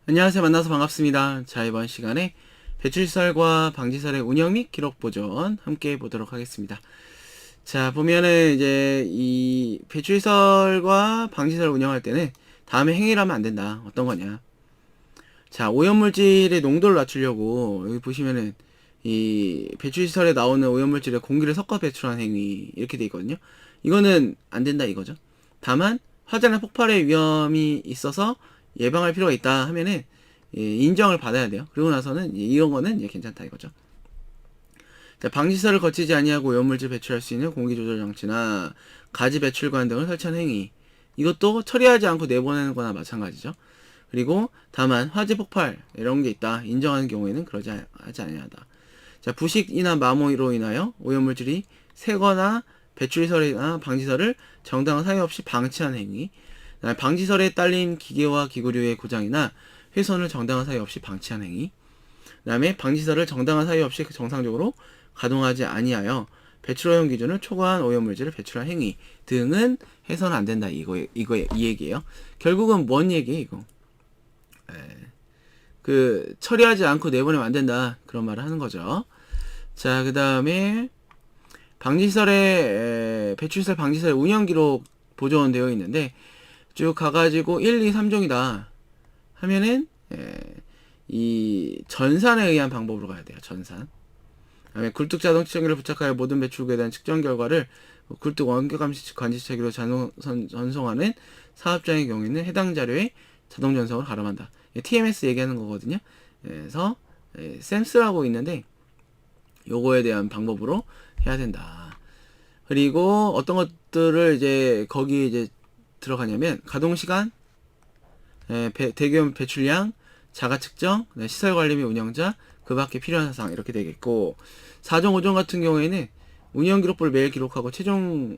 안녕하세요. 만나서 반갑습니다. 자, 이번 시간에 배출시설과 방지시설의 운영 및 기록 보존 함께 보도록 하겠습니다. 자, 보면은 이제 이 배출시설과 방지시설 운영할 때는 다음에 행위를 하면 안 된다. 어떤 거냐? 자, 오염물질의 농도를 낮추려고 여기 보시면은 이 배출시설에 나오는 오염물질에 공기를 섞어 배출하는 행위 이렇게 돼 있거든요. 이거는 안 된다 이거죠. 다만 화재나 폭발의 위험이 있어서 예방할 필요가 있다 하면은 인정을 받아야 돼요. 그리고 나서는 이런 거는 괜찮다 이거죠. 자, 방지시설을 거치지 아니하고 오염물질 배출할 수 있는 공기조절 장치나 가지 배출관 등을 설치한 행위, 이것도 처리하지 않고 내보내는 거나 마찬가지죠. 그리고 다만 화재 폭발 이런 게 있다 인정하는 경우에는 그러지 하지 아니하다. 자, 부식이나 마모로 인하여 오염물질이 새거나 배출시설이나 방지시설을 정당한 사유 없이 방치하는 행위, 방지시설에 딸린 기계와 기구류의 고장이나 훼손을 정당한 사유 없이 방치하는 행위, 그 다음에 방지시설을 정당한 사유 없이 정상적으로 가동하지 아니하여 배출오염 기준을 초과한 오염물질을 배출한 행위 등은 해서는 안 된다. 이 얘기예요. 결국은 뭔 얘기예요, 이거? 그 처리하지 않고 내보내면 안 된다. 그런 말을 하는 거죠. 자, 그 다음에 방지시설의 배출시설 방지시설 운영 기록 보존되어 있는데 쭉 가가지고 1, 2, 3종이다 하면은 이 전산에 의한 방법으로 가야 돼요. 전산. 그다음에 굴뚝 자동 측정기를 부착하여 모든 배출구에 대한 측정 결과를 굴뚝 원격 관시체계로 전송하는 사업장의 경우에는 해당 자료에 자동 전송을 가름한다. TMS 얘기하는 거거든요. 그래서 샘스라고 있는데 요거에 대한 방법으로 해야 된다. 그리고 어떤 것들을 이제 거기 이제 들어가냐면 가동 시간, 대기오염 배출량, 자가 측정, 시설 관리 및 운영자, 그 밖에 필요한 사항 이렇게 되겠고 4종 5종 같은 경우에는 운영 기록부를 매일 기록하고 최종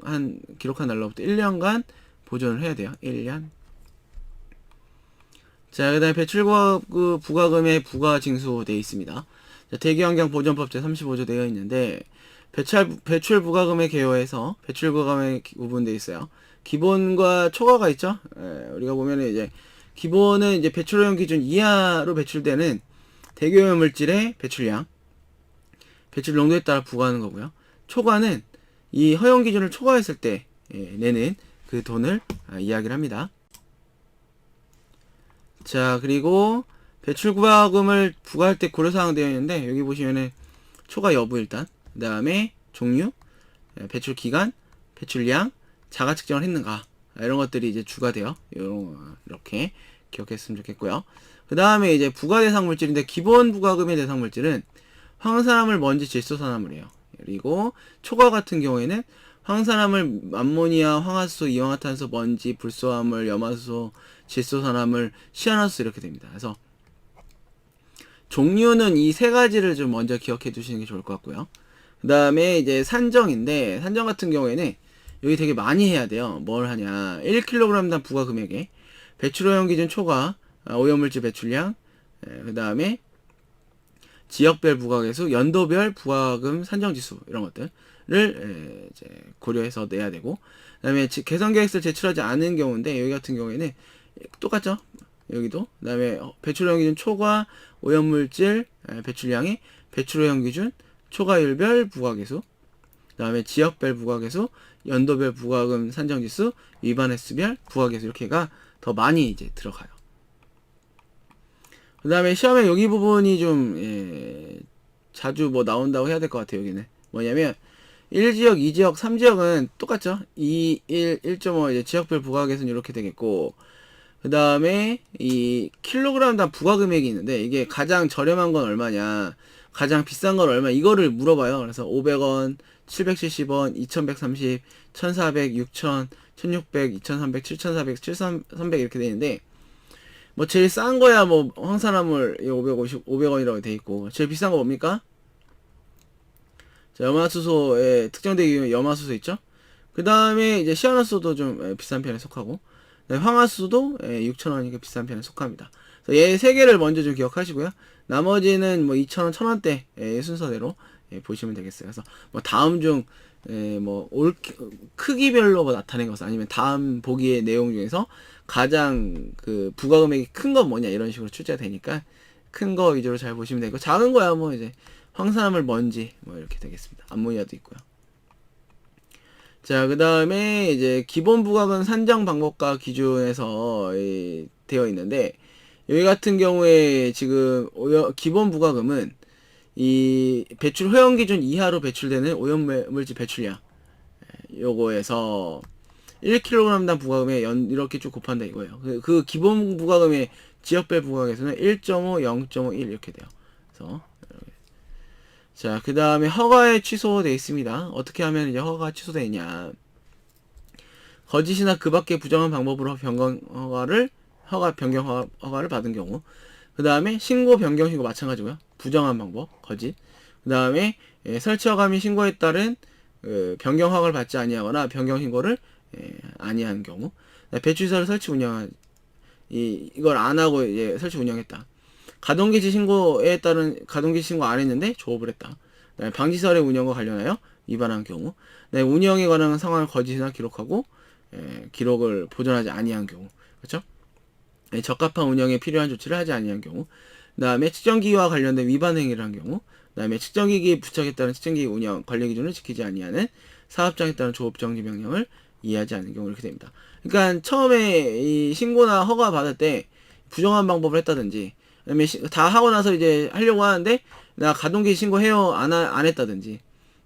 기록한 날로부터 1년간 보존을 해야 돼요. 1년. 자, 그 다음에 배출과그 부과금의 부과 징수되어 있습니다. 자, 대기환경 보존법 제35조 되어 있는데 배출 부과금의 개요에서 배출 부과금의 구분되어 있어요. 기본과 초과가 있죠. 우리가 보면은 이제 기본은 이제 배출오염 기준 이하로 배출되는 대기오염 물질의 배출량, 배출 농도에 따라 부과하는 거고요. 초과는 이 허용 기준을 초과했을 때 내는 그 돈을 이야기를 합니다. 자, 그리고 배출 부과금을 부과할 때 고려사항 되어 있는데 여기 보시면은 초과 여부 일단, 그 다음에 종류, 배출 기간, 배출량, 자가 측정을 했는가 이런 것들이 이제 주가 돼요. 이렇게 기억했으면 좋겠고요. 그 다음에 이제 부과 대상 물질인데 기본 부과금의 대상 물질은 황산화물, 먼지, 질소산화물이에요. 그리고 초과 같은 경우에는 황산화물, 암모니아, 황화수소, 이氧화탄소, 먼지, 불소화물, 염화수소, 질소산화물, 시아노스 이렇게 됩니다. 그래서 종류는 이 세 가지를 좀 먼저 기억해 두시는 게 좋을 것 같고요. 그 다음에 이제 산정인데 산정 같은 경우에는 여기 되게 많이 해야 돼요. 뭘 하냐 1kg당 부과 금액에 배출오염 기준 초과 오염물질 배출량, 그 다음에 지역별 부과계수, 연도별 부과금 산정지수 이런 것들을 이제 고려해서 내야 되고, 그 다음에 개선계획서를 제출하지 않은 경우인데 여기 같은 경우에는 똑같죠. 여기도 그 다음에 배출오염 기준 초과 오염물질 배출량이 배출오염 기준 초과율별 부과계수, 그 다음에 지역별 부과계수, 연도별 부과금 산정지수, 위반 횟수별 부과계수 이렇게가 더 많이 이제 들어가요. 그 다음에 시험에 여기 부분이 좀 자주 뭐 나온다고 해야 될 것 같아요. 여기는 뭐냐면 1지역, 2지역, 3지역은 똑같죠. 2, 1, 1.5 이제 지역별 부과계수는 이렇게 되겠고, 그 다음에 이 킬로그램당 부과 금액이 있는데 이게 가장 저렴한 건 얼마냐, 가장 비싼 건 얼마, 이거를 물어봐요. 그래서 500원, 770원, 2130, 1400, 6000, 1600, 2300, 7400, 7300 이렇게 되는데 뭐 제일 싼 거야 뭐 황산화물 500원이라고 돼 있고, 제일 비싼 거 뭡니까? 자, 염화수소의 특정 대기준 염화수소 있죠? 그 다음에 이제 시아노수도 좀 비싼 편에 속하고, 황화수도 6,000원이니까 비싼 편에 속합니다. 얘 세 개를 먼저 좀 기억하시고요. 나머지는 뭐 2,000원, 1,000원대 순서대로 보시면 되겠어요. 그래서 뭐 다음 중 뭐 크기별로 뭐 나타낸 것은 아니면 다음 보기의 내용 중에서 가장 그 부가금액이 큰 건 뭐냐 이런 식으로 출제가 되니까 큰 거 위주로 잘 보시면 되고 작은 거야 뭐 이제 황산화물 먼지 뭐 이렇게 되겠습니다. 암모니아도 있고요. 자, 그 다음에 이제 기본 부가금 산정 방법과 기준에서 되어 있는데 여기 같은 경우에 지금 기본 부가금은 이 배출 허용 기준 이하로 배출되는 오염물질 배출량 요거에서 1kg당 부가금에 이렇게 쭉 곱한다 이거예요. 그 기본 부가금의 지역별 부가금에서는 1.5, 0.5, 1 이렇게 돼요. 그래서 자, 그 다음에 허가에 취소되어 있습니다. 어떻게 하면 이제 허가가 취소되냐. 거짓이나 그 밖의 부정한 방법으로 변경 허가를 받은 경우. 그 다음에 신고, 변경 신고 마찬가지고요. 부정한 방법, 거짓. 그 다음에 설치 허가 및 신고에 따른 변경 허가를 받지 아니하거나 변경 신고를 아니한 경우. 배출시설 설치 운영 이걸 안 하고 이제 설치 운영했다. 가동기지 신고에 따른 가동기지 신고 안 했는데 조업을 했다. 방지시설의 운영과 관련하여 위반한 경우. 운영에 관한 상황을 거짓이나 기록하고 기록을 보존하지 아니한 경우. 그렇죠? 적합한 운영에 필요한 조치를 하지 아니한 경우. 그 다음에 측정기기와 관련된 위반 행위를 한 경우. 그 다음에 측정기기 부착에 따른 측정기기 운영 관리 기준을 지키지 아니하는 사업장에 따른 조업 정지 명령을 이해하지 않는 경우 이렇게 됩니다. 그러니까 처음에 이 신고나 허가 받을 때 부정한 방법을 했다든지 그다음에 다 하고 나서 이제 하려고 하는데 나 가동기 신고해요 안 했다든지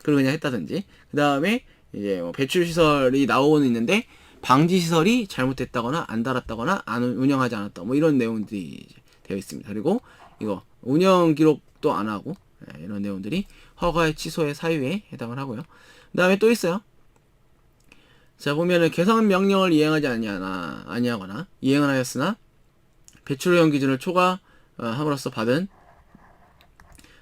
그리고 그냥 했다든지 그 다음에 이제 배출 시설이 나오고는 있는데 방지 시설이 잘못됐다거나 안 달았다거나 안 운영하지 않았다 뭐 이런 내용들이 되어 있습니다. 그리고 이거 운영 기록도 안 하고 이런 내용들이 허가의 취소의 사유에 해당을 하고요. 그 다음에 또 있어요. 자, 보면은 개선 명령을 이행하지 아니하거나 이행을 하였으나 배출 허용 기준을 초과함으로써 받은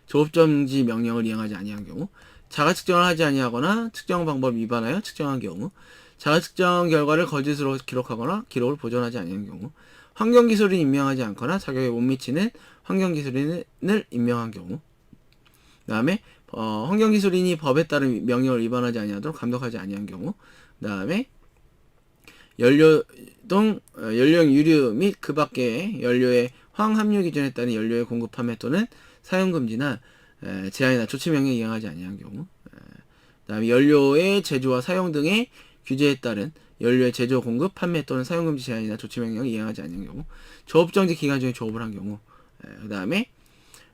조업정지 명령을 이행하지 아니한 경우, 자가 측정을 하지 아니하거나 측정 방법을 위반하여 측정한 경우, 자가 측정 결과를 거짓으로 기록하거나 기록을 보존하지 아니한 경우, 환경기술인 임명하지 않거나 자격에 못 미치는 환경기술인을 임명한 경우, 그 다음에 환경기술인이 법에 따른 명령을 위반하지 아니하도록 감독하지 아니한 경우, 그 다음에 연료용 유류 및 그 밖의 연료의 황함유 기준에 따른 연료의 공급 판매 또는 사용 금지나 제한이나 조치 명령을 이행하지 아니한 경우, 그 다음에 연료의 제조와 사용 등의 규제에 따른 연료의 제조, 공급, 판매 또는 사용 금지 제한이나 조치 명령을 이행하지 않는 경우, 조업 정지 기간 중에 조업을 한 경우, 그 다음에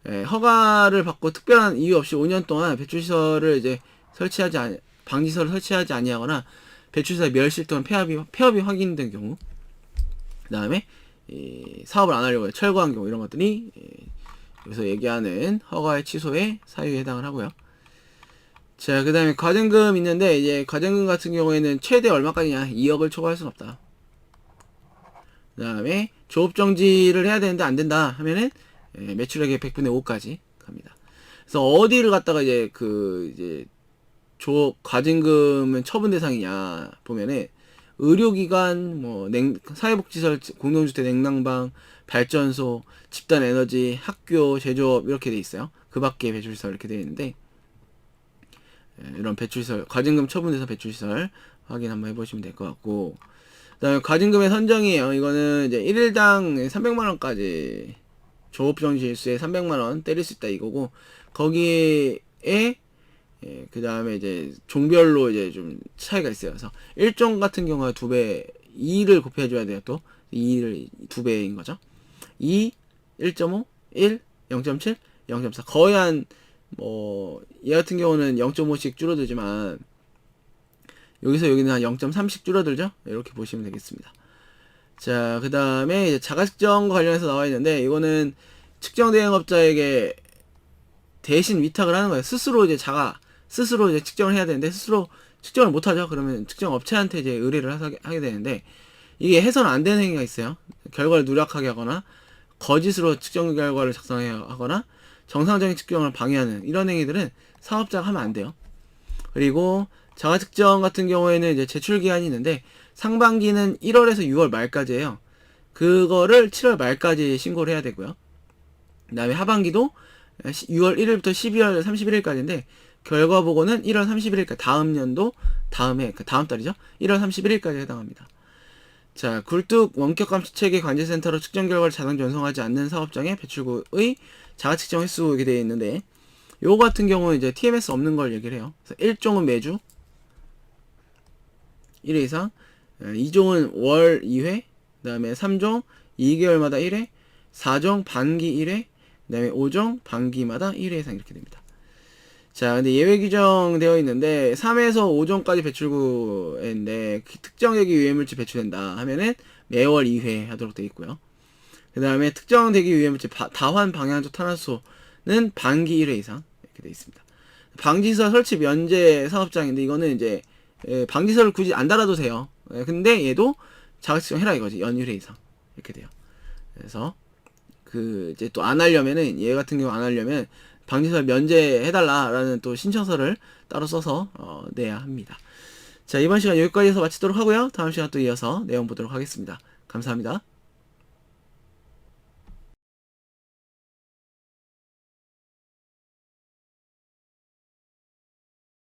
허가를 받고 특별한 이유 없이 5년 동안 배출시설을 이제 방지시설을 설치하지 아니하거나 배출시설 멸실 또는 폐업이 확인된 경우, 그 다음에 사업을 안 하려고 철거한 경우 이런 것들이 여기서 얘기하는 허가의 취소의 사유에 해당을 하고요. 자, 그 다음에 과징금 있는데 이제 과징금 같은 경우에는 최대 얼마까지냐 2억을 초과할 순 없다. 그 다음에 조업정지를 해야 되는데 안 된다 하면은 매출액의 100분의 5까지 갑니다. 그래서 어디를 갖다가 이제 과징금은 처분 대상이냐 보면은 의료기관, 사회복지시설, 공동주택, 냉난방, 발전소, 집단에너지, 학교, 제조업 이렇게 돼 있어요. 그 밖에 배출시설 이렇게 돼 있는데 이런 배출시설, 과징금 처분돼서 배출시설 확인 한번 해보시면 될 것 같고, 그 다음에 과징금의 선정이에요. 이거는 이제 1일당 300만원까지 조업정지 일수에 300만원 때릴 수 있다 이거고, 거기에 그 다음에 이제 종별로 이제 좀 차이가 있어요. 그래서 1종 같은 경우가 2배, 2를 곱해줘야 돼요. 또 2를 2배인 거죠. 2, 1.5, 1, 0.7, 0.4 거의 얘 같은 경우는 0.5씩 줄어들지만 여기서 여기는 한 0.3씩 줄어들죠. 이렇게 보시면 되겠습니다. 자, 그 다음에 이제 자가측정과 관련해서 나와 있는데 이거는 측정 대행업자에게 대신 위탁을 하는 거예요. 스스로 이제 측정을 해야 되는데 스스로 측정을 못하죠. 그러면 측정 업체한테 이제 의뢰를 하게 되는데 이게 해서는 안 되는 행위가 있어요. 결과를 누락하게 하거나 거짓으로 측정 결과를 작성하거나 정상적인 측정을 방해하는 이런 행위들은 사업자가 하면 안 돼요. 그리고 자가측정 같은 경우에는 이제 제출 기한이 있는데 상반기는 1월에서 6월 말까지예요. 그거를 7월 말까지 신고를 해야 되고요. 그 다음에 하반기도 6월 1일부터 12월 31일까지인데 결과 보고는 1월 31일까지, 다음 연도, 다음해, 다음 달이죠. 1월 31일까지 해당합니다. 자, 굴뚝 원격감시체계 관제센터로 측정 결과를 자동 전송하지 않는 사업장의 배출구의 자가측정 횟수 이렇게 되어 있는데, 요거 같은 경우는 이제 TMS 없는 걸 얘기를 해요. 그래서 1종은 매주 1회 이상, 2종은 월 2회, 그 다음에 3종 2개월마다 1회, 4종 반기 1회, 그 다음에 5종 반기마다 1회 이상 이렇게 됩니다. 자, 근데 예외 규정되어 있는데 3에서 5종까지 배출구인데 특정 대기 유해물질 배출된다 하면은 매월 2회 하도록 되어 있고요. 그 다음에 특정 대기 유해물질 다환 방향적 탄화수소는 반기 1회 이상 이렇게 되어 있습니다. 방지시설 설치 면제 사업장인데 이거는 이제 방지시설을 굳이 안 달아도 돼요. 근데 얘도 자가측정 해라 이거지. 연 1회 이상 이렇게 돼요. 그래서 그 이제 또 안 하려면은 얘 같은 경우 안 하려면 방지시설 면제해달라라는 또 신청서를 따로 써서 내야 합니다. 자, 이번 시간 여기까지 해서 마치도록 하고요. 다음 시간 또 이어서 내용 보도록 하겠습니다. 감사합니다.